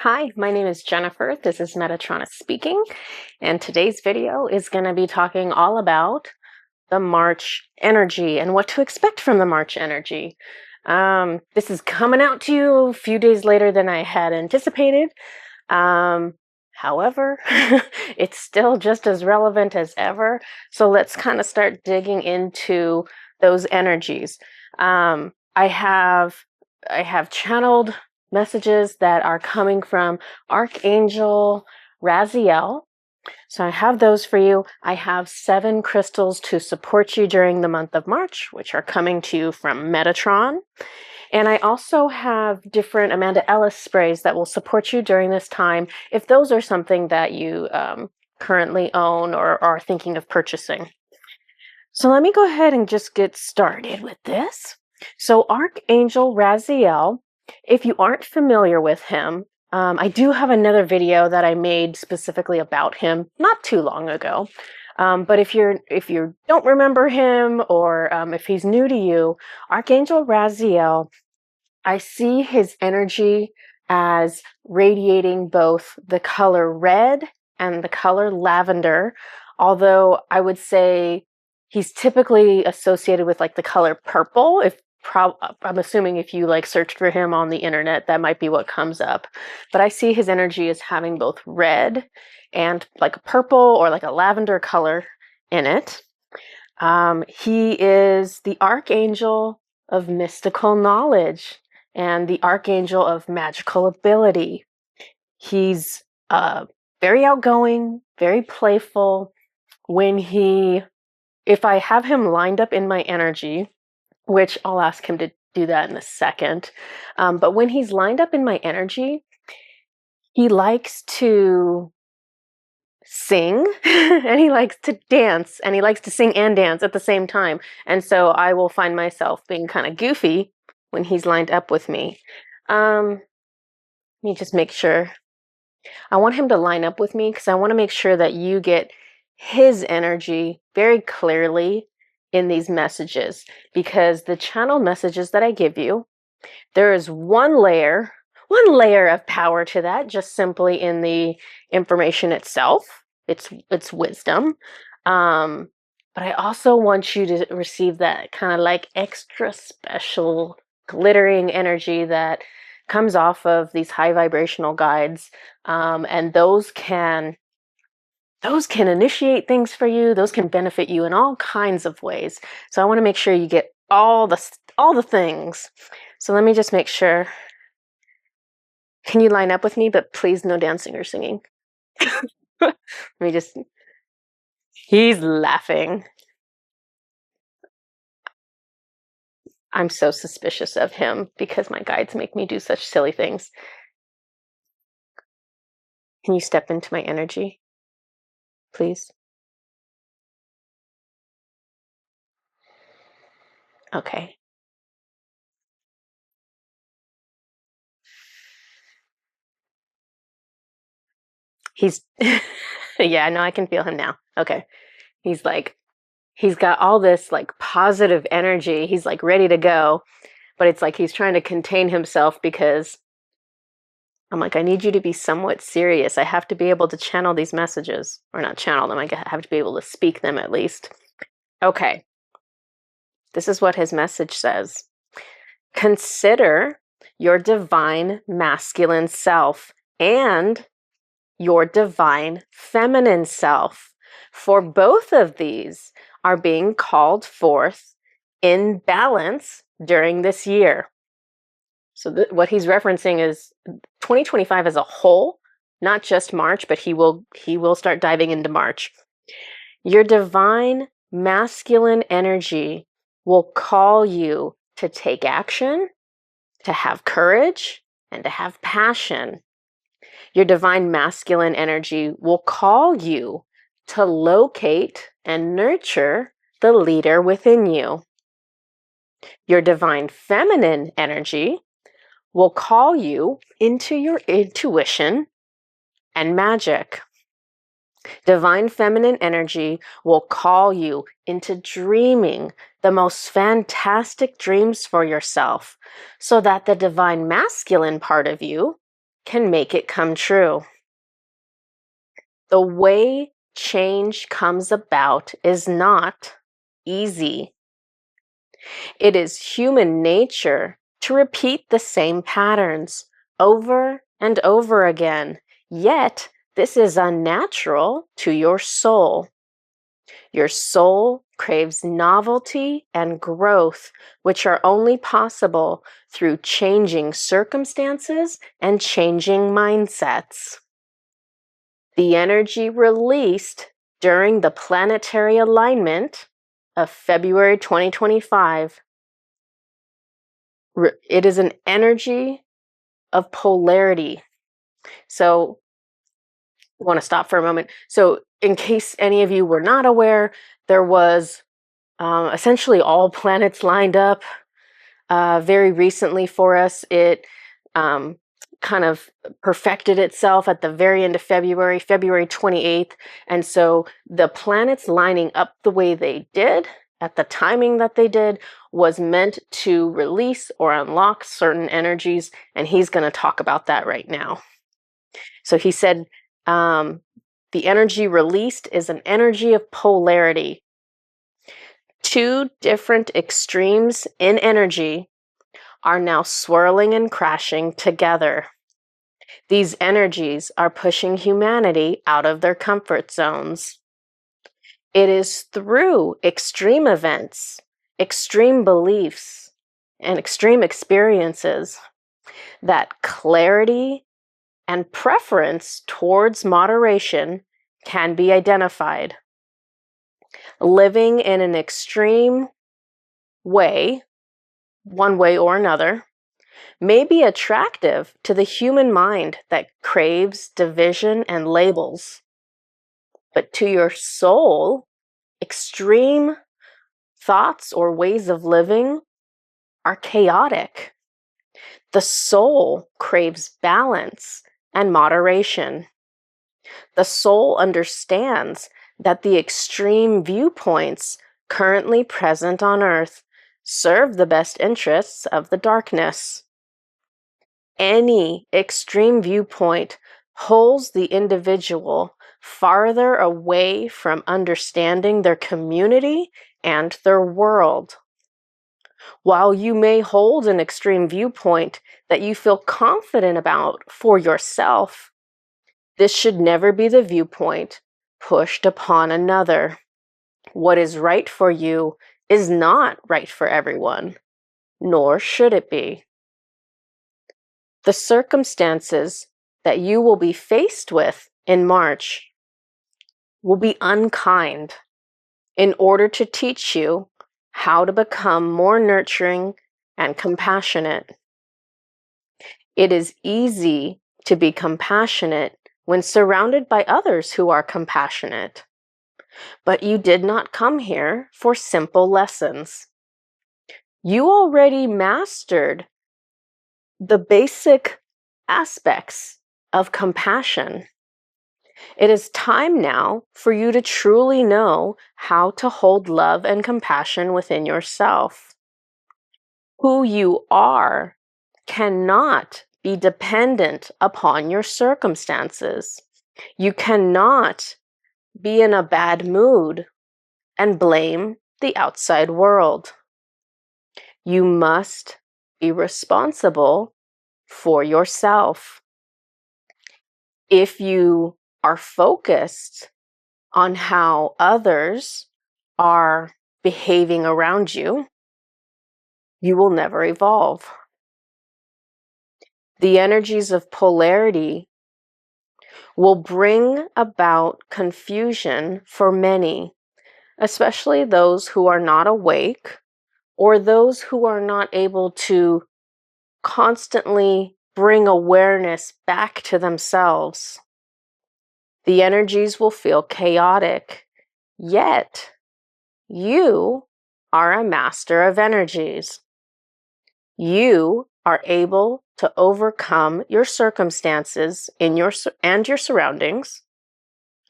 Hi, my name is Jennifer. This is Metatron speaking, and today's video is going to be talking all about the March energy and what to expect from the March energy. This is coming out to you a few days later than I had anticipated. However, it's still just as relevant as ever. So let's kind of start digging into those energies. I have channeled messages that are coming from Archangel Raziel. So I have those for you. I have 7 crystals to support you during the month of March, which are coming to you from Metatron. And I also have different Amanda Ellis sprays that will support you during this time if those are something that you currently own or are thinking of purchasing. So let me go ahead and just get started with this. So Archangel Raziel, if you aren't familiar with him, I do have another video that I made specifically about him not too long ago. But if you don't remember him or if he's new to you, Archangel Raziel, I see his energy as radiating both the color red and the color lavender, although I would say he's typically associated with like the color purple. I'm assuming if you like searched for him on the internet, that might be what comes up. But I see his energy as having both red and like a purple or like a lavender color in it. He is the Archangel of mystical knowledge and the Archangel of magical ability. He's very outgoing, very playful. If I have him lined up in my energy, which I'll ask him to do that in a second, but when he's lined up in my energy, he likes to sing and he likes to dance, and he likes to sing and dance at the same time. And so I will find myself being kind of goofy when he's lined up with me. Let me just make sure. I want him to line up with me because I want to make sure that you get his energy very clearly in these messages, because the channel messages that I give you, there is one layer of power to that, just simply in the information itself. It's wisdom. But I also want you to receive that kind of like extra special glittering energy that comes off of these high vibrational guides. And those can initiate things for you. Those can benefit you in all kinds of ways. So I want to make sure you get all the things. So let me just make sure. Can you line up with me? But please, no dancing or singing. Let me just. He's laughing. I'm so suspicious of him because my guides make me do such silly things. Can you step into my energy, please? Okay. He's, yeah, no, I can feel him now. Okay. He's got all this like positive energy. He's like ready to go, but it's like he's trying to contain himself because I'm like, I need you to be somewhat serious. I have to be able to channel these messages, or not channel them. I have to be able to speak them at least. Okay. This is what his message says. Consider your divine masculine self and your divine feminine self, for both of these are being called forth in balance during this year. So what he's referencing is 2025 as a whole, not just March, but he will start diving into March. Your divine masculine energy will call you to take action, to have courage, and to have passion. Your divine masculine energy will call you to locate and nurture the leader within you. Your divine feminine energy will call you into your intuition and magic. Divine feminine energy will call you into dreaming the most fantastic dreams for yourself, so that the divine masculine part of you can make it come true. The way change comes about is not easy. It is human nature to repeat the same patterns over and over again, yet this is unnatural to your soul. Your soul craves novelty and growth, which are only possible through changing circumstances and changing mindsets. The energy released during the planetary alignment of February 2025, it is an energy of polarity. So I want to stop for a moment. So in case any of you were not aware, there was essentially all planets lined up very recently for us. It kind of perfected itself at the very end of February 28th. And so the planets lining up the way they did at the timing that they did was meant to release or unlock certain energies. And he's going to talk about that right now. So he said, the energy released is an energy of polarity. Two different extremes in energy are now swirling and crashing together. These energies are pushing humanity out of their comfort zones. It is through extreme events, extreme beliefs, and extreme experiences that clarity and preference towards moderation can be identified. Living in an extreme way, one way or another, may be attractive to the human mind that craves division and labels. But to your soul, extreme thoughts or ways of living are chaotic. The soul craves balance and moderation. The soul understands that the extreme viewpoints currently present on Earth serve the best interests of the darkness. Any extreme viewpoint pulls the individual farther away from understanding their community and their world. While you may hold an extreme viewpoint that you feel confident about for yourself, this should never be the viewpoint pushed upon another. What is right for you is not right for everyone, nor should it be. The circumstances that you will be faced with in March will be unkind in order to teach you how to become more nurturing and compassionate. It is easy to be compassionate when surrounded by others who are compassionate. But you did not come here for simple lessons. You already mastered the basic aspects of compassion. It is time now for you to truly know how to hold love and compassion within yourself. Who you are cannot be dependent upon your circumstances. You cannot be in a bad mood and blame the outside world. You must be responsible for yourself. If you are focused on how others are behaving around you, you will never evolve. The energies of polarity will bring about confusion for many, especially those who are not awake or those who are not able to constantly bring awareness back to themselves. The energies will feel chaotic, yet you are a master of energies. You are able to overcome your circumstances and your surroundings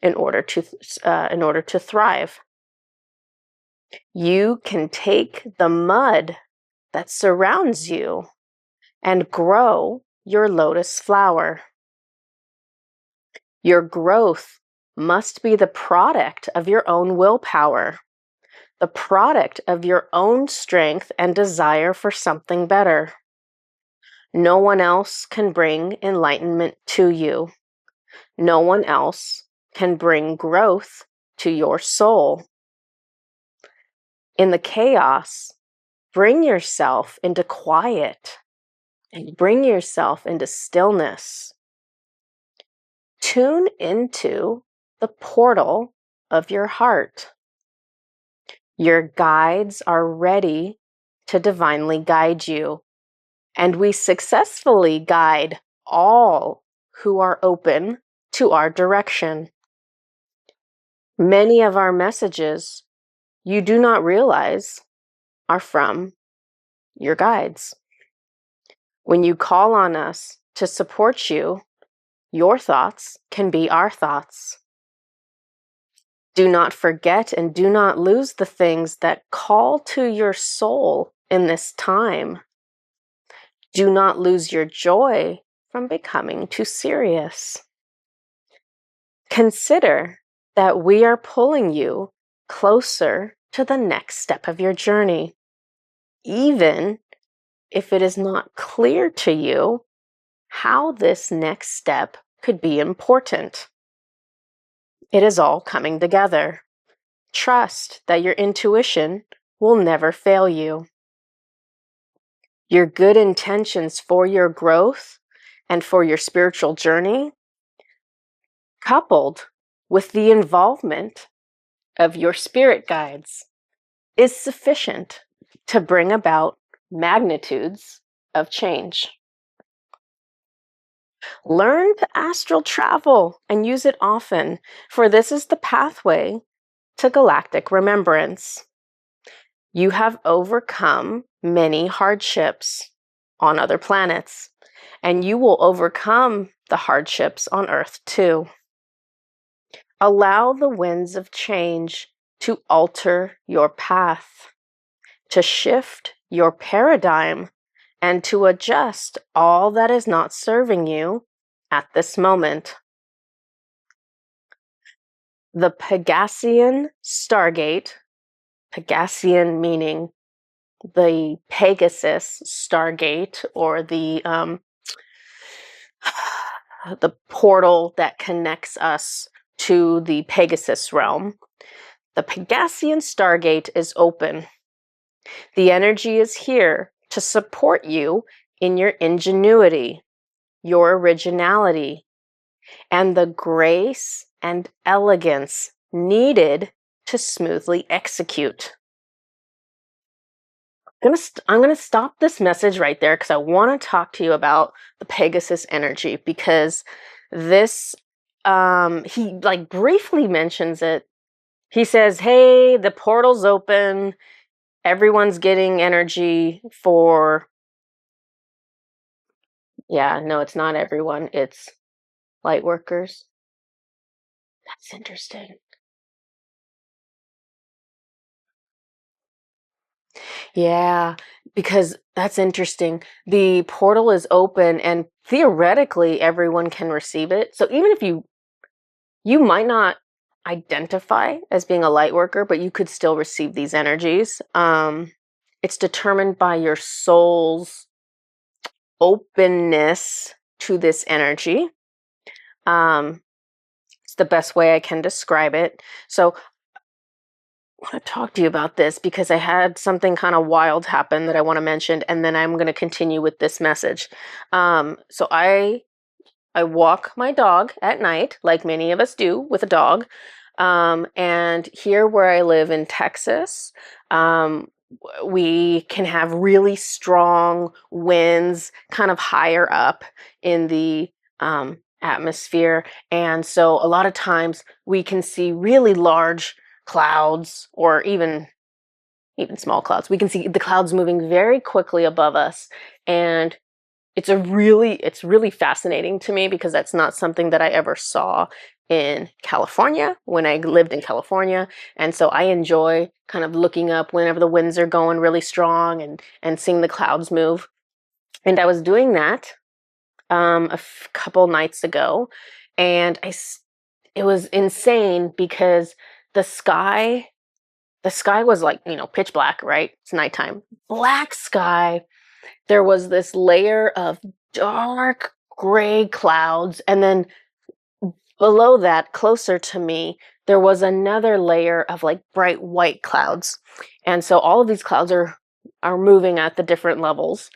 in order to thrive. You can take the mud that surrounds you and grow your lotus flower. Your growth must be the product of your own willpower, the product of your own strength and desire for something better. No one else can bring enlightenment to you. No one else can bring growth to your soul. In the chaos, bring yourself into quiet and bring yourself into stillness. Tune into the portal of your heart. Your guides are ready to divinely guide you, and we successfully guide all who are open to our direction. Many of our messages you do not realize are from your guides. When you call on us to support you, your thoughts can be our thoughts. Do not forget and do not lose the things that call to your soul in this time. Do not lose your joy from becoming too serious. Consider that we are pulling you closer to the next step of your journey, even if it is not clear to you how this next step could be important. It is all coming together. Trust that your intuition will never fail you. Your good intentions for your growth and for your spiritual journey, coupled with the involvement of your spirit guides, is sufficient to bring about magnitudes of change. Learn to astral travel and use it often, for this is the pathway to galactic remembrance. You have overcome many hardships on other planets, and you will overcome the hardships on Earth too. Allow the winds of change to alter your path, to shift your paradigm, and to adjust all that is not serving you at this moment. The Pegasian Stargate, Pegasian meaning the Pegasus Stargate, or the portal that connects us to the Pegasus realm. The Pegasian Stargate is open. The energy is here to support you in your ingenuity, your originality, and the grace and elegance needed to smoothly execute. I'm going to stop this message right there because I want to talk to you about the Pegasus energy, because this, he like briefly mentions it. He says, hey, the portal's open. Everyone's getting energy for, yeah, no, it's not everyone. It's Lightworkers. That's interesting. Yeah, because that's interesting. The portal is open and theoretically everyone can receive it. So even if you might not identify as being a light worker, but you could still receive these energies. It's determined by your soul's openness to this energy. It's the best way I can describe it. So I want to talk to you about this because I had something kind of wild happen that I want to mention, and then I'm going to continue with this message. So I walk my dog at night, like many of us do with a dog. And here where I live in Texas, we can have really strong winds kind of higher up in the atmosphere. And so a lot of times we can see really large clouds, or even small clouds. We can see the clouds moving very quickly above us. And it's really fascinating to me because that's not something that I ever saw in California when I lived in California. And so I enjoy kind of looking up whenever the winds are going really strong and seeing the clouds move. And I was doing that couple nights ago, And it was insane because the sky was like, pitch black, right? It's nighttime. Black sky. There was this layer of dark gray clouds, and then below that, closer to me, there was another layer of like bright white clouds. And so all of these clouds are moving at the different levels.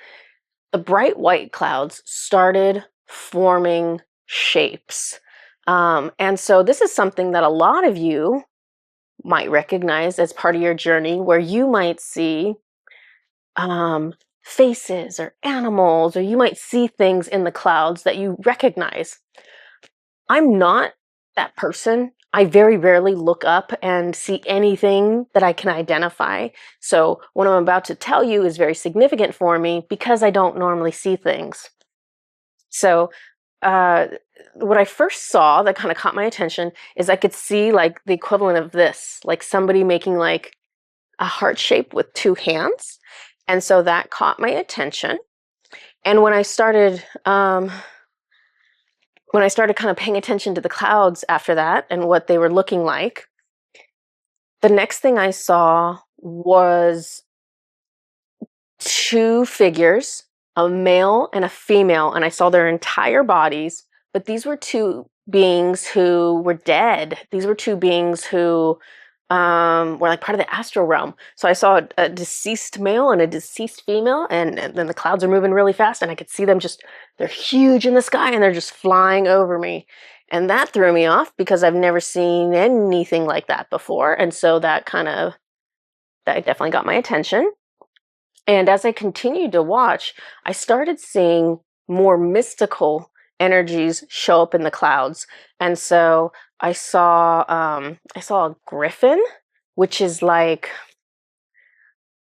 The bright white clouds started forming shapes. And so this is something that a lot of you might recognize as part of your journey, where you might see faces or animals, or you might see things in the clouds that you recognize. I'm not that person. I very rarely look up and see anything that I can identify. So what I'm about to tell you is very significant for me because I don't normally see things. So what I first saw that kind of caught my attention is I could see like the equivalent of this, like somebody making like a heart shape with two hands. And so that caught my attention. And when I started kind of paying attention to the clouds after that and what they were looking like, the next thing I saw was two figures, a male and a female, and I saw their entire bodies, but these were two beings who were dead. These were two beings who were like part of the astral realm. So I saw a deceased male and a deceased female, and then the clouds are moving really fast, and I could see them they're huge in the sky, and they're just flying over me. And that threw me off because I've never seen anything like that before. And so that definitely got my attention. And as I continued to watch, I started seeing more mystical energies show up in the clouds. And so I saw a griffin, which is like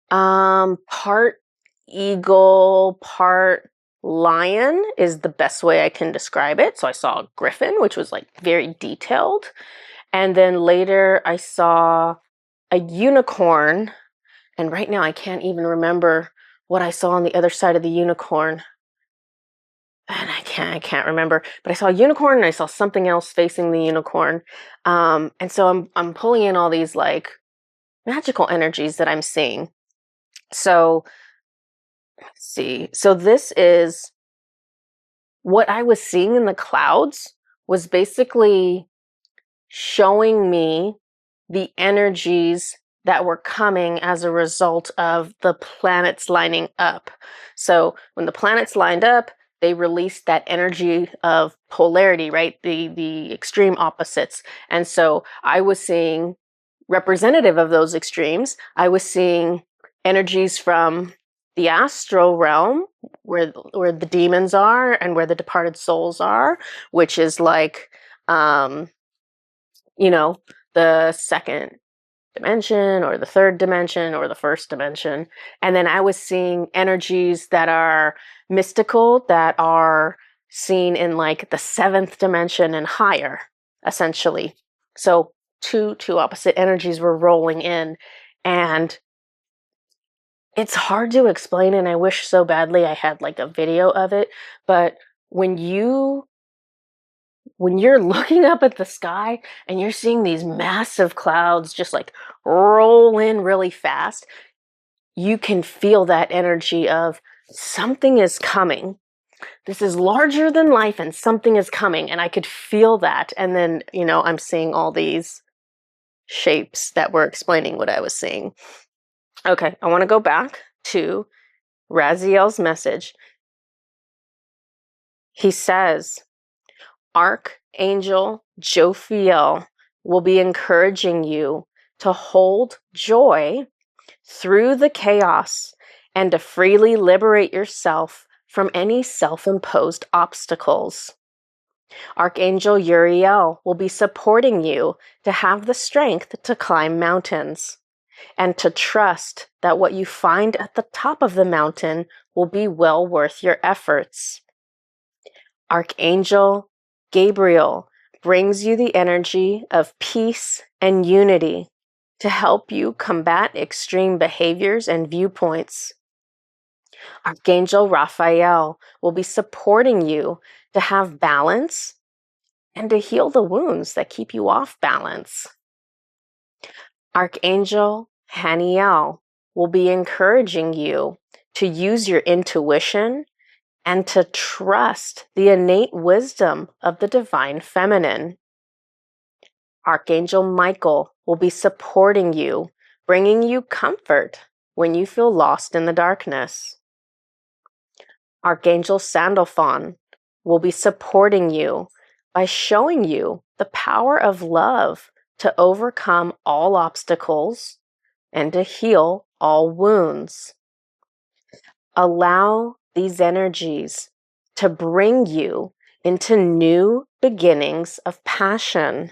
part eagle, part lion is the best way I can describe it. So I saw a griffin, which was like very detailed. And then later I saw a unicorn. And right now I can't even remember what I saw on the other side of the unicorn. And I can't remember, but I saw a unicorn and I saw something else facing the unicorn. And so I'm pulling in all these like magical energies that I'm seeing. So let's see. So this is what I was seeing in the clouds was basically showing me the energies that were coming as a result of the planets lining up. So when the planets lined up, they released that energy of polarity, right? The extreme opposites. And so I was seeing representative of those extremes. I was seeing energies from the astral realm, where the demons are and where the departed souls are, which is like the second dimension or the third dimension or the first dimension. And then I was seeing energies that are mystical, that are seen in like the seventh dimension and higher, essentially. So two opposite energies were rolling in, and it's hard to explain, and I wish so badly I had like a video of it, but when you're looking up at the sky and you're seeing these massive clouds just like roll in really fast, you can feel that energy of something is coming. This is larger than life and something is coming. And I could feel that. And then, I'm seeing all these shapes that were explaining what I was seeing. Okay, I want to go back to Raziel's message. He says, Archangel Jophiel will be encouraging you to hold joy through the chaos and to freely liberate yourself from any self-imposed obstacles. Archangel Uriel will be supporting you to have the strength to climb mountains and to trust that what you find at the top of the mountain will be well worth your efforts. Archangel Gabriel brings you the energy of peace and unity to help you combat extreme behaviors and viewpoints. Archangel Raphael will be supporting you to have balance and to heal the wounds that keep you off balance. Archangel Haniel will be encouraging you to use your intuition and to trust the innate wisdom of the divine feminine. Archangel Michael will be supporting you, bringing you comfort when you feel lost in the darkness. Archangel Sandalphon will be supporting you by showing you the power of love to overcome all obstacles and to heal all wounds. Allow these energies to bring you into new beginnings of passion.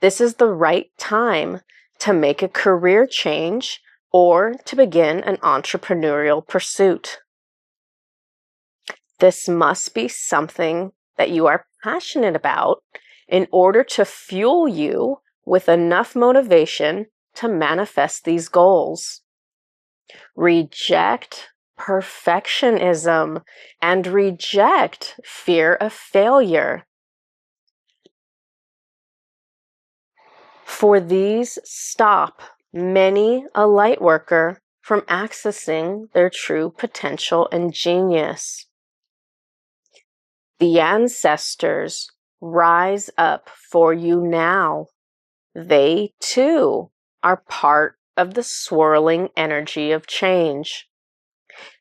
This is the right time to make a career change or to begin an entrepreneurial pursuit. This must be something that you are passionate about in order to fuel you with enough motivation to manifest these goals. Reject perfectionism and reject fear of failure. For these stop many a lightworker from accessing their true potential and genius. The ancestors rise up for you now. They too are part of the swirling energy of change.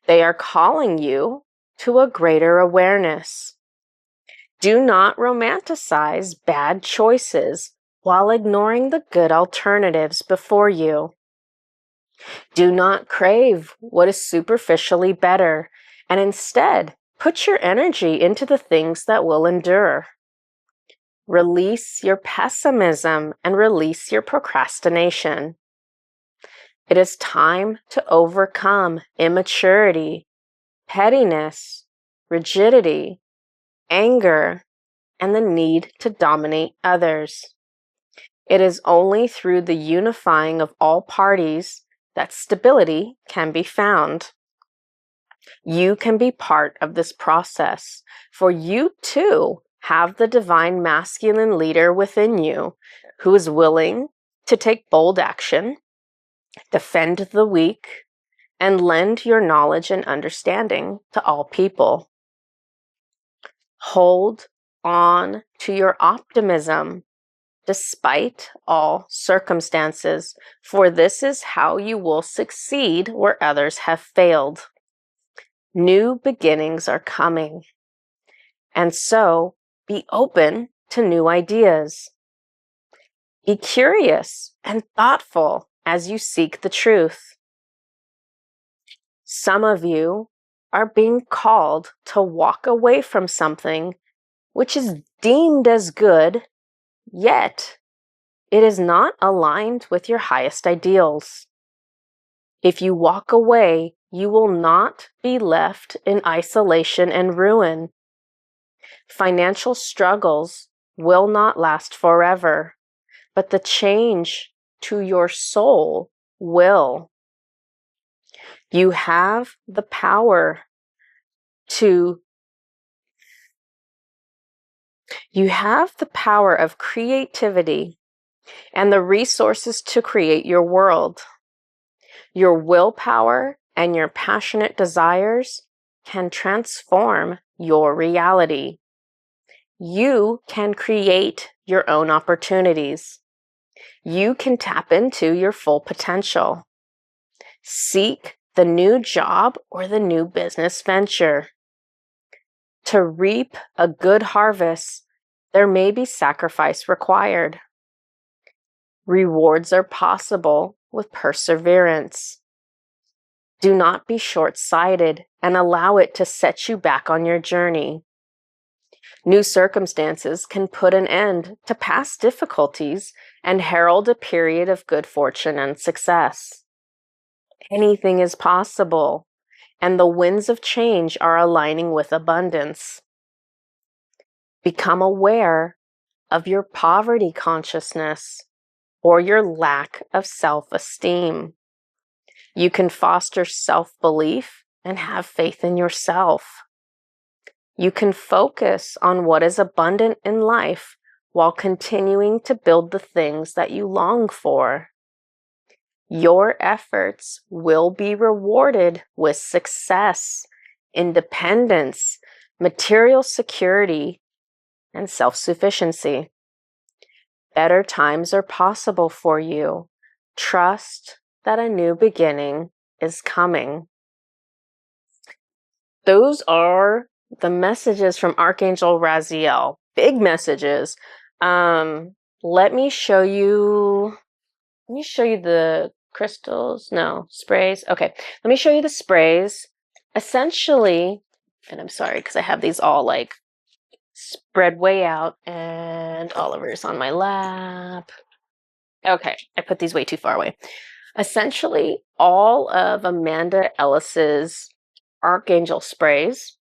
They are calling you to a greater awareness. Do not romanticize bad choices while ignoring the good alternatives before you. Do not crave what is superficially better, and instead put your energy into the things that will endure. Release your pessimism and release your procrastination. It is time to overcome immaturity, pettiness, rigidity, anger, and the need to dominate others. It is only through the unifying of all parties that stability can be found. You can be part of this process, for you too have the divine masculine leader within you who is willing to take bold action, defend the weak, and lend your knowledge and understanding to all people. Hold on to your optimism despite all circumstances, for this is how you will succeed where others have failed. New beginnings are coming, and so be open to new ideas. Be curious and thoughtful as you seek the truth. Some of you are being called to walk away from something which is deemed as good, yet it is not aligned with your highest ideals. If you walk away, you will not be left in isolation and ruin. Financial struggles will not last forever, but the change to your soul will. You have the power of creativity and the resources to create your world. Your willpower and your passionate desires can transform your reality. You can create your own opportunities. You can tap into your full potential. Seek the new job or the new business venture. To reap a good harvest, there may be sacrifice required. Rewards are possible with perseverance. Do not be short-sighted and allow it to set you back on your journey. New circumstances can put an end to past difficulties and herald a period of good fortune and success. Anything is possible, and the winds of change are aligning with abundance. Become aware of your poverty consciousness or your lack of self-esteem. You can foster self-belief and have faith in yourself. You can focus on what is abundant in life while continuing to build the things that you long for. Your efforts will be rewarded with success, independence, material security, and self-sufficiency. Better times are possible for you. Trust that a new beginning is coming. Those are the messages from Archangel Raziel. Big messages. Let me show you the crystals. No, sprays. Okay, let me show you the sprays. Essentially, and I'm sorry because I have these all like spread way out, and Oliver's on my lap. Okay, I put these way too far away. Essentially, all of Amanda Ellis's Archangel sprays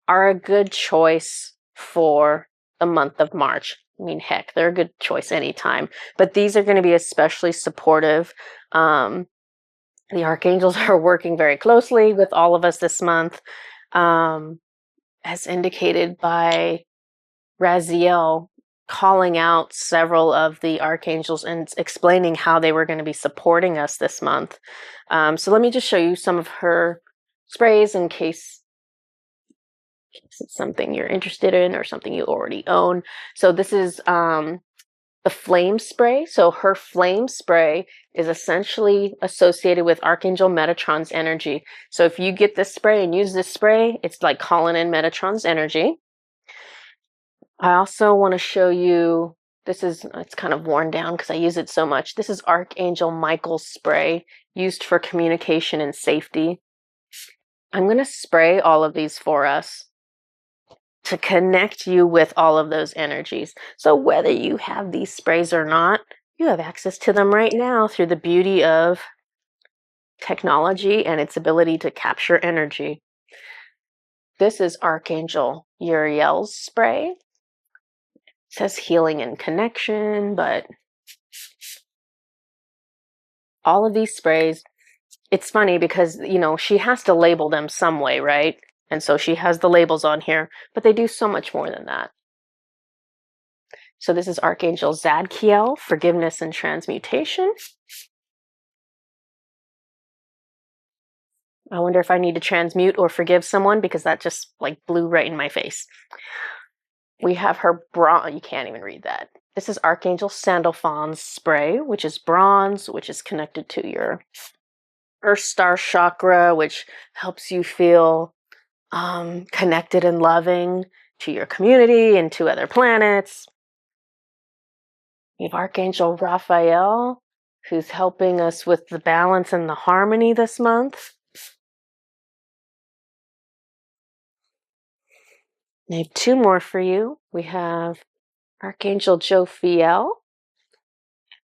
are a good choice for the month of March. I mean, heck, they're a good choice anytime. But these are going to be especially supportive. The Archangels are working very closely with all of us this month, as indicated by Raziel calling out several of the Archangels and explaining how they were going to be supporting us this month. So let me just show you some of her sprays in case it's something you're interested in or something you already own. So this is the flame spray. So her flame spray is essentially associated with Archangel Metatron's energy. So if you get this spray and use this spray, it's like calling in Metatron's energy. I also want to show you, it's kind of worn down because I use it so much. This is Archangel Michael's spray used for communication and safety. I'm going to spray all of these for us to connect you with all of those energies. So whether you have these sprays or not, you have access to them right now through the beauty of technology and its ability to capture energy. This is Archangel Uriel's spray. It says healing and connection, but all of these sprays, it's funny because, she has to label them some way, right? And so she has the labels on here, but they do so much more than that. So this is Archangel Zadkiel, forgiveness and transmutation. I wonder if I need to transmute or forgive someone because that just blew right in my face. We have her bronze. You can't even read that. This is Archangel Sandalphon's spray, which is bronze, which is connected to your Earth Star chakra, which helps you feel connected and loving to your community and to other planets. We have Archangel Raphael, who's helping us with the balance and the harmony this month. I have two more for you. We have Archangel Jophiel,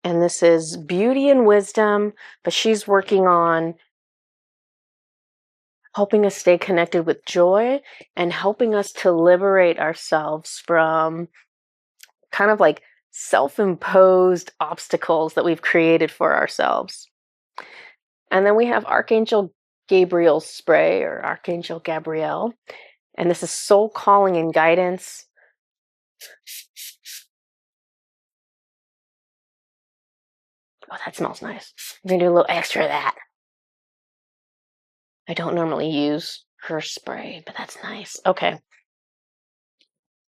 and this is beauty and wisdom, but she's working on helping us stay connected with joy and helping us to liberate ourselves from kind of like self-imposed obstacles that we've created for ourselves. And then we have Archangel Gabriel's spray, or Archangel Gabriel, and this is soul calling and guidance. Oh, that smells nice. I'm gonna do a little extra of that. I don't normally use her spray, but that's nice. Okay.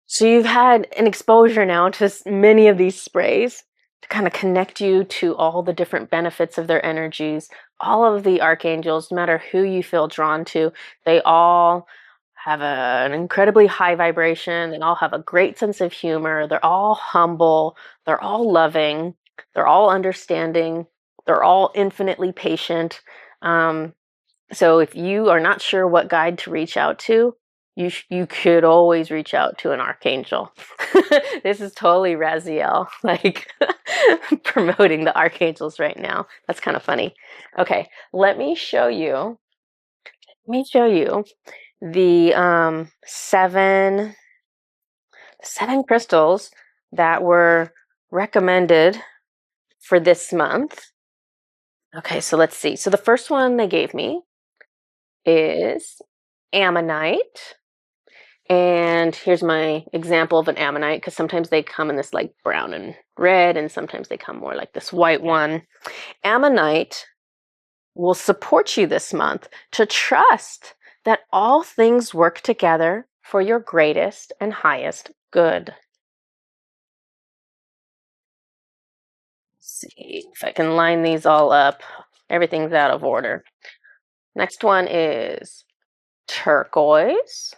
So you've had an exposure now to many of these sprays to kind of connect you to all the different benefits of their energies. All of the archangels, no matter who you feel drawn to, they all have an incredibly high vibration. They all have a great sense of humor. They're all humble. They're all loving. They're all understanding. They're all infinitely patient. So if you are not sure what guide to reach out to, you could always reach out to an archangel. This is totally Raziel, promoting the archangels right now. That's kind of funny. Okay, let me show you the seven crystals that were recommended for this month. Okay, so let's see. So the first one they gave me is Ammonite. And here's my example of an ammonite, because sometimes they come in this like brown and red, and sometimes they come more like this white one. Ammonite will support you this month to trust that all things work together for your greatest and highest good. Let's see if I can line these all up. Everything's out of order. Next one is turquoise.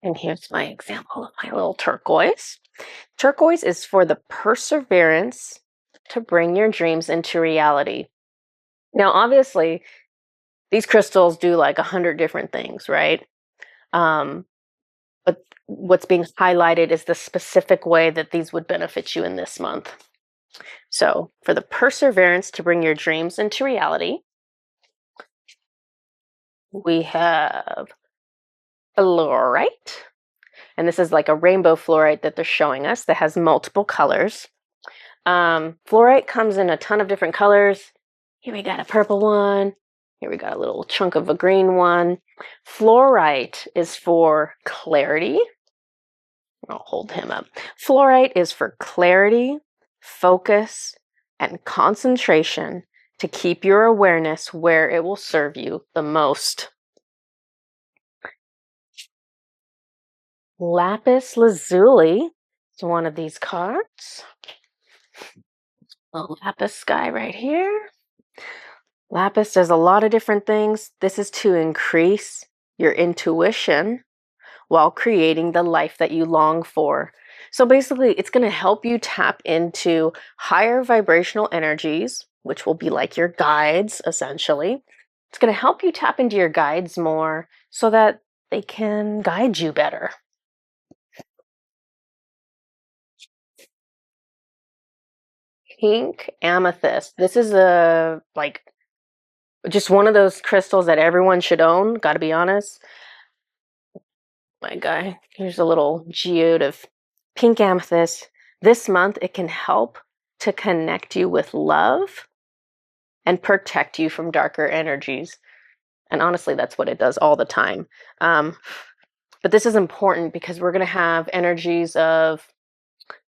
And here's my example of my little turquoise. Turquoise is for the perseverance to bring your dreams into reality. Now, obviously, these crystals do like 100 different things, right? But what's being highlighted is the specific way that these would benefit you in this month. So, for the perseverance to bring your dreams into reality, we have fluorite. And this is like a rainbow fluorite that they're showing us that has multiple colors. Fluorite comes in a ton of different colors. Here we got a purple one. Here we got a little chunk of a green one. Fluorite is for clarity. I'll hold him up. Fluorite is for clarity, focus, and concentration to keep your awareness where it will serve you the most. Lapis lazuli is one of these cards. A lapis guy right here. Lapis does a lot of different things. This is to increase your intuition while creating the life that you long for. So basically, it's going to help you tap into higher vibrational energies, which will be like your guides, essentially. It's going to help you tap into your guides more so that they can guide you better. Pink amethyst. This is just one of those crystals that everyone should own, gotta be honest. My guy, here's a little geode of pink amethyst. This month, it can help to connect you with love and protect you from darker energies. And honestly, that's what it does all the time. But this is important because we're going to have energies of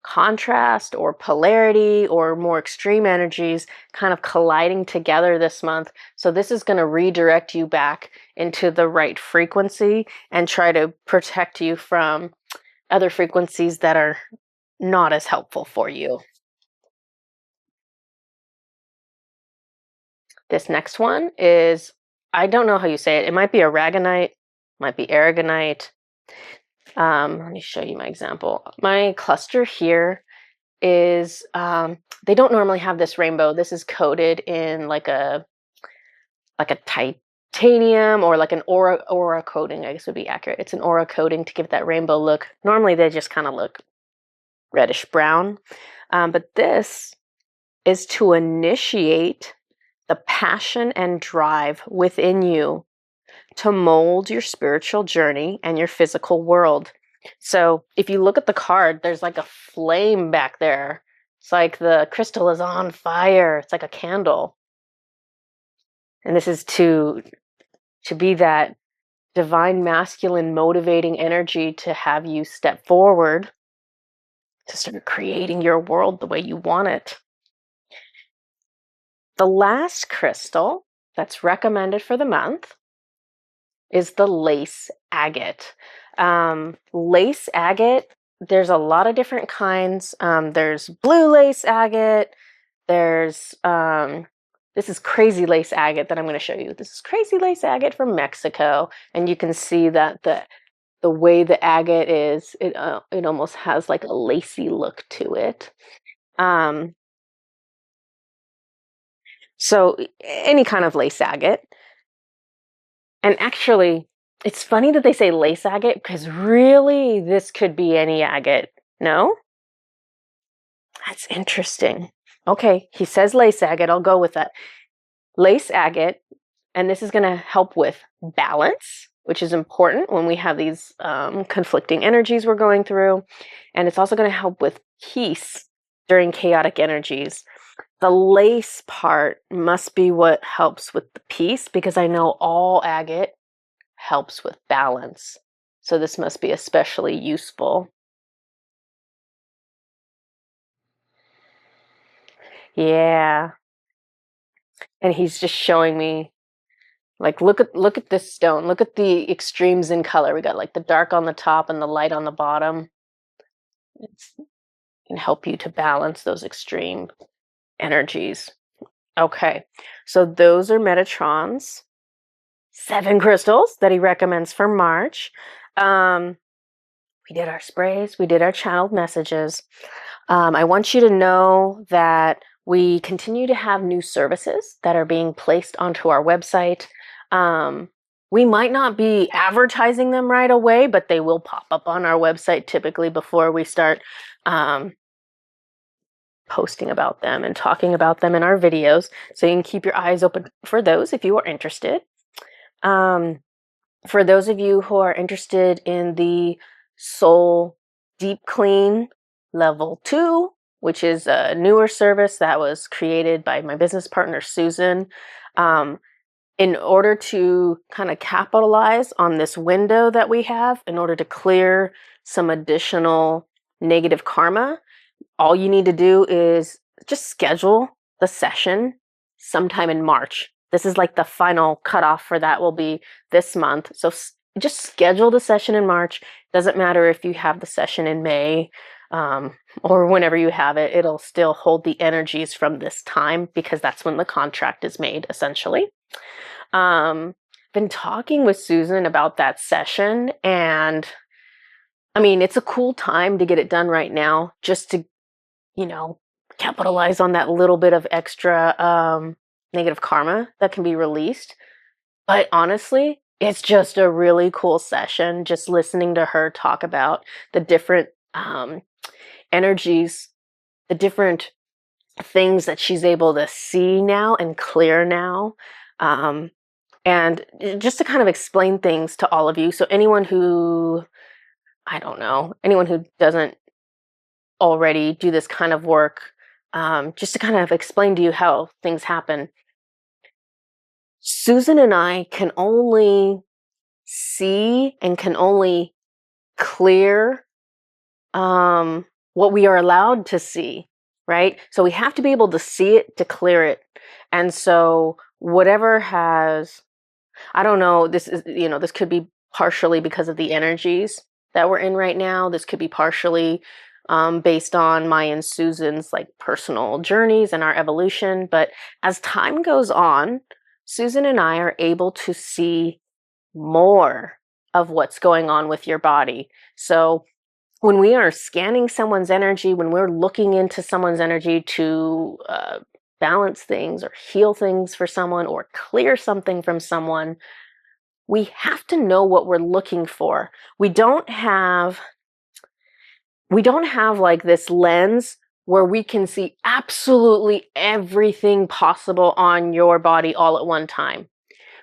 contrast or polarity or more extreme energies kind of colliding together this month. So this is going to redirect you back into the right frequency and try to protect you from other frequencies that are not as helpful for you. This next one is, I don't know how you say it. It might be aragonite, might be aragonite. Let me show you my example. My cluster here is, they don't normally have this rainbow. This is coated in like a titanium or like an aura coating, I guess would be accurate. It's an aura coating to give that rainbow look. Normally they just kind of look reddish brown. But this is to initiate the passion and drive within you to mold your spiritual journey and your physical world. So if you look at the card, there's like a flame back there. It's like the crystal is on fire. It's like a candle. And this is to be that divine masculine motivating energy to have you step forward to start creating your world the way you want it. The last crystal that's recommended for the month is the lace agate. Lace agate, there's a lot of different kinds. There's blue lace agate. There's this is crazy lace agate that I'm going to show you. This is crazy lace agate from Mexico, and you can see that the way the agate is, it almost has like a lacy look to it. So any kind of lace agate. And actually, it's funny that they say lace agate because really this could be any agate. No? That's interesting. Okay, he says lace agate. I'll go with that. Lace agate, and this is going to help with balance, which is important when we have these conflicting energies we're going through. And it's also going to help with peace during chaotic energies. The lace part must be what helps with the peace, because I know all agate helps with balance. So this must be especially useful. Yeah. And he's just showing me, like, look at this stone. Look at the extremes in color. We got like the dark on the top and the light on the bottom. It can help you to balance those extreme energies. Okay, so those are Metatron's 7 crystals that he recommends for March. We did our sprays, we did our channeled messages. I want you to know that we continue to have new services that are being placed onto our website. We might not be advertising them right away, but they will pop up on our website typically before we start posting about them and talking about them in our videos. So you can keep your eyes open for those if you are interested. For those of you who are interested in the Soul Deep Clean Level 2, which is a newer service that was created by my business partner, Susan, in order to kind of capitalize on this window that we have, in order to clear some additional negative karma, all you need to do is just schedule the session sometime in March. This is like the final cutoff for that will be this month. So just schedule the session in March. Doesn't matter if you have the session in May or whenever you have it, it'll still hold the energies from this time because that's when the contract is made, essentially. Been talking with Susan about that session, and I mean, it's a cool time to get it done right now, just to, you know, capitalize on that little bit of extra negative karma that can be released. But honestly, it's just a really cool session, just listening to her talk about the different energies, the different things that she's able to see now and clear now. And just to kind of explain things to all of you. So anyone who, I don't know, anyone who doesn't already do this kind of work, just to kind of explain to you how things happen. Susan and I can only see and can only clear what we are allowed to see, right? So we have to be able to see it to clear it. And so whatever has, I don't know, this is, this could be partially because of the energies that we're in right now. This could be partially based on my and Susan's like personal journeys and our evolution. But as time goes on, Susan and I are able to see more of what's going on with your body. So when we are scanning someone's energy, when we're looking into someone's energy to balance things or heal things for someone or clear something from someone, we have to know what we're looking for. We don't have like this lens where we can see absolutely everything possible on your body all at one time.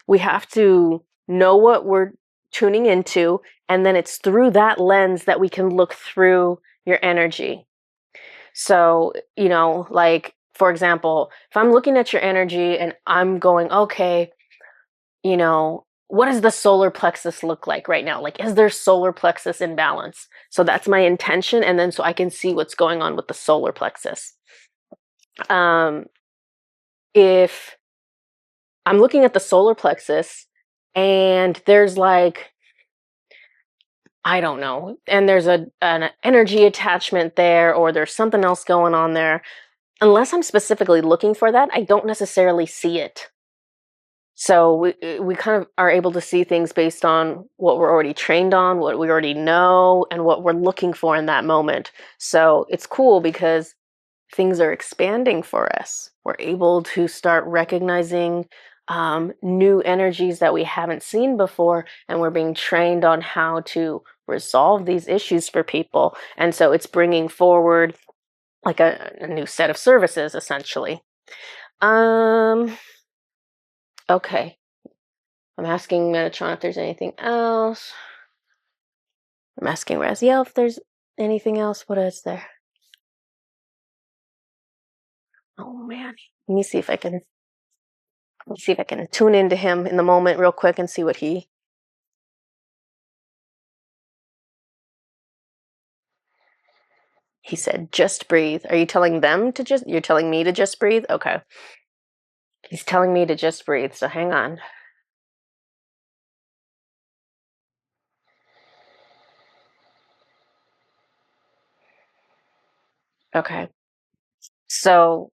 We have to know what we're tuning into, and then it's through that lens that we can look through your energy. So, like, for example, if I'm looking at your energy and I'm going, okay, what does the solar plexus look like right now? Like, is there solar plexus imbalance? So that's my intention. And then so I can see what's going on with the solar plexus. If I'm looking at the solar plexus and there's like, I don't know, and there's an energy attachment there, or there's something else going on there, unless I'm specifically looking for that, I don't necessarily see it. So we kind of are able to see things based on what we're already trained on, what we already know, and what we're looking for in that moment. So it's cool because things are expanding for us. We're able to start recognizing new energies that we haven't seen before, and we're being trained on how to resolve these issues for people. And so it's bringing forward like a new set of services, essentially. Okay. I'm asking Metatron if there's anything else. I'm asking Raziel if there's anything else. What is there? Oh man. Let me see if I can tune into him in the moment real quick and see what he He said, just breathe. Are you telling them to you're telling me to just breathe? Okay. He's telling me to just breathe, so hang on. Okay. So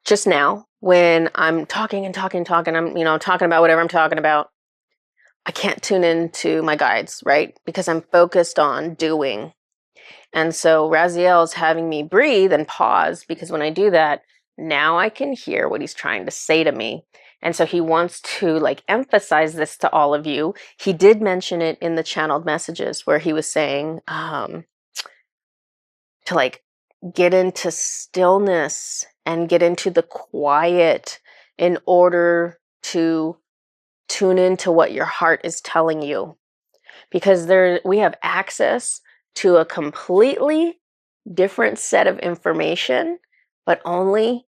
just now, when I'm talking, I'm, talking about whatever I'm talking about, I can't tune into my guides, right? Because I'm focused on doing. And so Raziel is having me breathe and pause, because when I do that, now I can hear what he's trying to say to me. And so he wants to emphasize this to all of you. He did mention it in the channeled messages where he was saying to get into stillness and get into the quiet in order to tune into what your heart is telling you. Because we have access to a completely different set of information, but only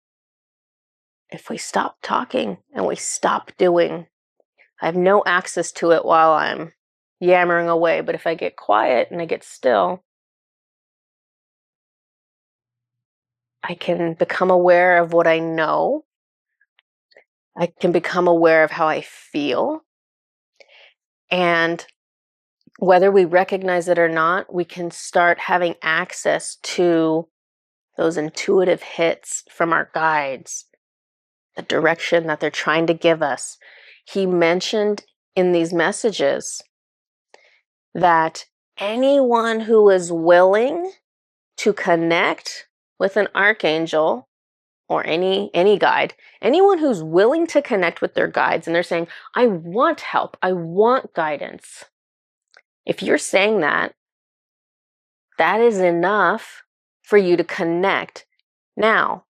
if we stop talking and we stop doing. I have no access to it while I'm yammering away, but if I get quiet and I get still, I can become aware of what I know. I can become aware of how I feel. And whether we recognize it or not, we can start having access to those intuitive hits from our guides, the direction that they're trying to give us. He mentioned in these messages that anyone who is willing to connect with an archangel or any guide, anyone who's willing to connect with their guides and they're saying, I want help, I want guidance. If you're saying that, that is enough for you to connect. Now,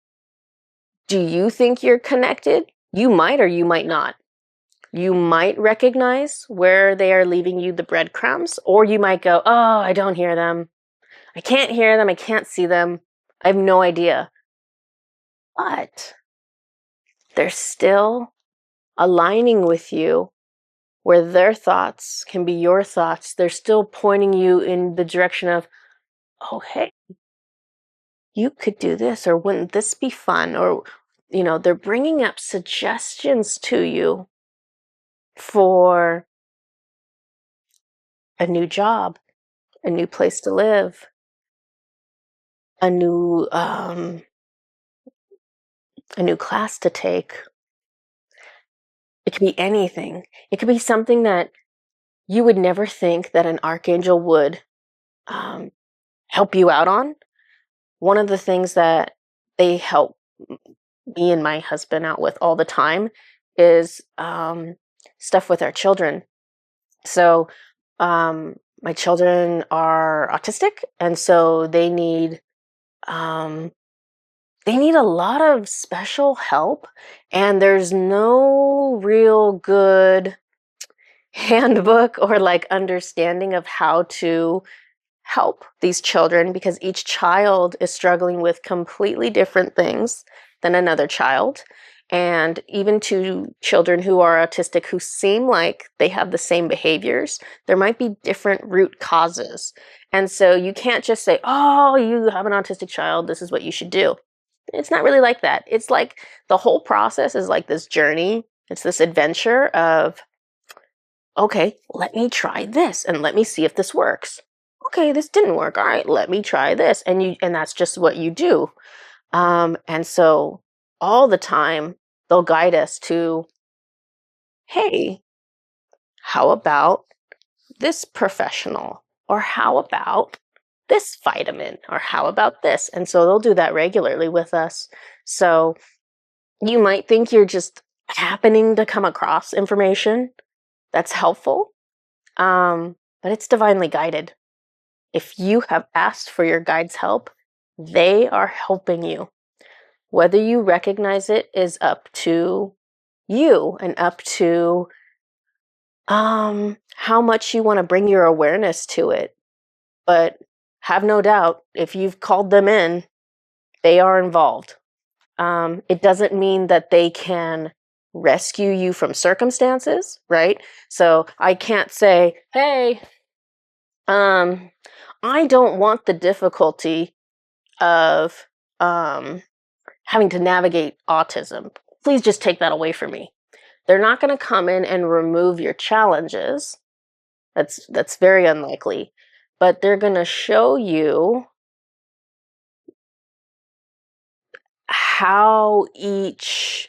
do you think you're connected? You might or you might not. You might recognize where they are leaving you the breadcrumbs, or you might go, oh, I don't hear them. I can't hear them. I can't see them. I have no idea. But they're still aligning with you where their thoughts can be your thoughts. They're still pointing you in the direction of, oh, hey, you could do this, or wouldn't this be fun? Or, they're bringing up suggestions to you for a new job, a new place to live, a new class to take. It could be anything. It could be something that you would never think that an archangel would help you out on. One of the things that they help me and my husband out with all the time is stuff with our children. So my children are autistic, and so they need a lot of special help, and there's no real good handbook or understanding of how to help these children, because each child is struggling with completely different things than another child. And even to children who are autistic who seem like they have the same behaviors, there might be different root causes. And so you can't just say, oh, you have an autistic child, this is what you should do. It's not really like that. It's like the whole process is like this journey. It's this adventure of, okay, let me try this and let me see if this works. Okay, this didn't work. All right, let me try this. And that's just what you do. And so all the time they'll guide us to, hey, how about this professional? Or how about this vitamin? Or how about this? And so they'll do that regularly with us. So you might think you're just happening to come across information that's helpful, but it's divinely guided. If you have asked for your guide's help, they are helping you. Whether you recognize it is up to you and up to how much you want to bring your awareness to it. But have no doubt, if you've called them in, they are involved. It doesn't mean that they can rescue you from circumstances, right? So I can't say, hey, I don't want the difficulty of having to navigate autism. Please just take that away from me. They're not going to come in and remove your challenges. That's very unlikely. But they're going to show you how each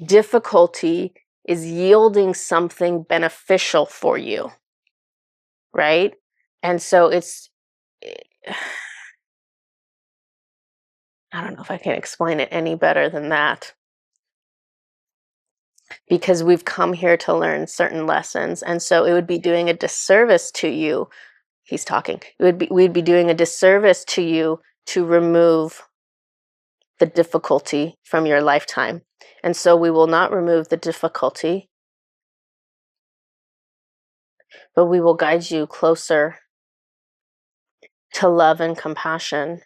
difficulty is yielding something beneficial for you, right? And so I don't know if I can explain it any better than that, because we've come here to learn certain lessons, and so it would be doing a disservice to you. He's talking. We'd be doing a disservice to you to remove the difficulty from your lifetime. And so we will not remove the difficulty, but we will guide you closer to love and compassion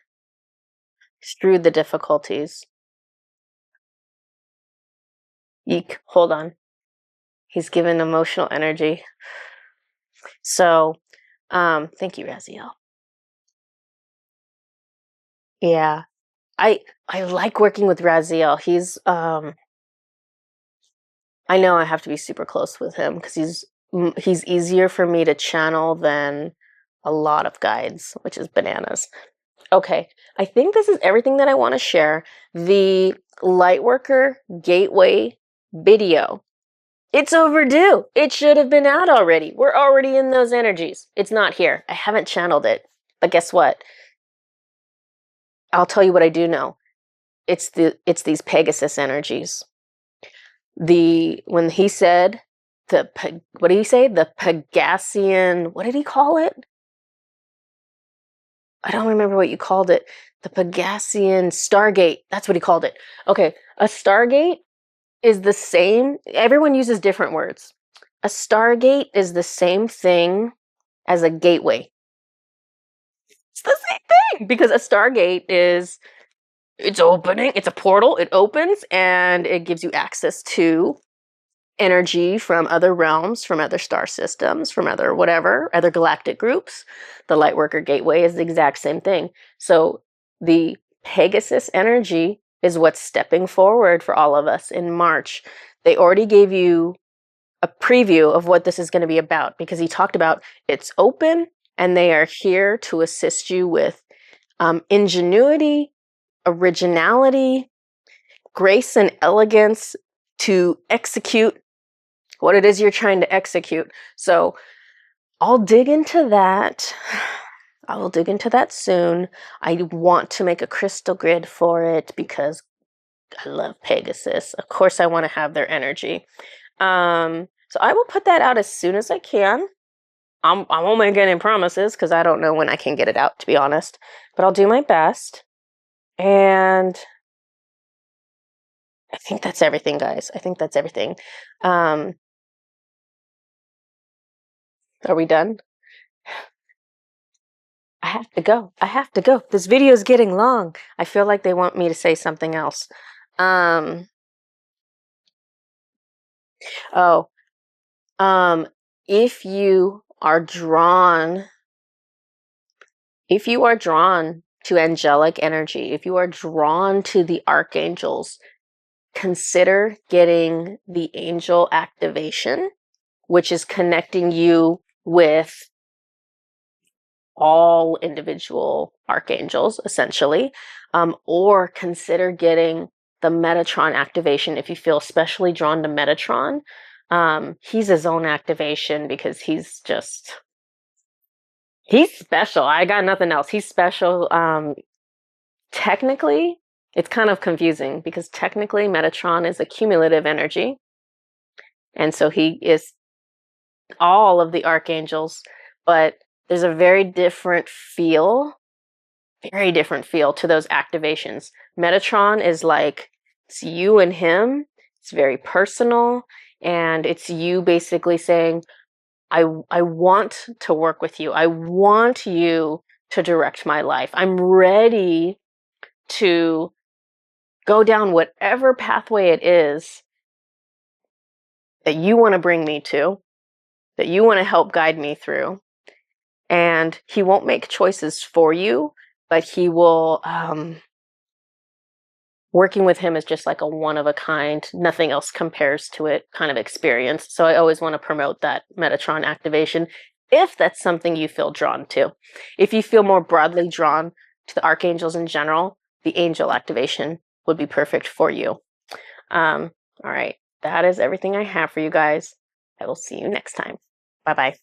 through the difficulties. Eek, hold on. He's given emotional energy. So, thank you, Raziel. Yeah. I like working with Raziel. He's I know I have to be super close with him because he's easier for me to channel than a lot of guides, which is bananas. Okay, I think this is everything that I want to share. The Lightworker Gateway video. It's overdue. It should have been out already. We're already in those energies. It's not here. I haven't channeled it. But guess what? I'll tell you what I do know. It's these Pegasus energies. When he said what did he say? The Pegasian, what did he call it? I don't remember what you called it. The Pegasian Stargate. That's what he called it. Okay, a Stargate is the same. Everyone uses different words. A Stargate is the same thing as a gateway. It's the same thing because a Stargate it's opening. It's a portal. It opens and it gives you access to energy from other realms, from other star systems, from other galactic groups. The Lightworker Gateway is the exact same thing. So the Pegasus energy is what's stepping forward for all of us in March. They already gave you a preview of what this is going to be about because he talked about it's open and they are here to assist you with ingenuity, originality, grace, and elegance to execute what it is you're trying to execute. So I'll dig into that. I will dig into that soon. I want to make a crystal grid for it because I love Pegasus. Of course, I want to have their energy. So I will put that out as soon as I can. I won't make any promises because I don't know when I can get it out, to be honest. But I'll do my best. And I think that's everything, guys. I think that's everything. Are we done? I have to go. I have to go. This video is getting long. I feel like they want me to say something else. If you are drawn to angelic energy, if you are drawn to the archangels, consider getting the angel activation, which is connecting you with all individual archangels, essentially, or consider getting the Metatron activation if you feel especially drawn to Metatron. He's his own activation because he's special. I got nothing else. He's special. Technically, it's kind of confusing because technically Metatron is a cumulative energy. And so he is all of the archangels, but there's a very different feel to those activations. Metatron is like, it's you and him. It's very personal. And it's you basically saying, I want to work with you. I want you to direct my life. I'm ready to go down whatever pathway it is that you want to bring me to, that you want to help guide me through. and he won't make choices for you, but he will, working with him is just like a one-of-a-kind, nothing else compares to it kind of experience. So I always want to promote that Metatron activation if that's something you feel drawn to. If you feel more broadly drawn to the archangels in general, the angel activation would be perfect for you. All right, that is everything I have for you guys. I will see you next time. Bye-bye.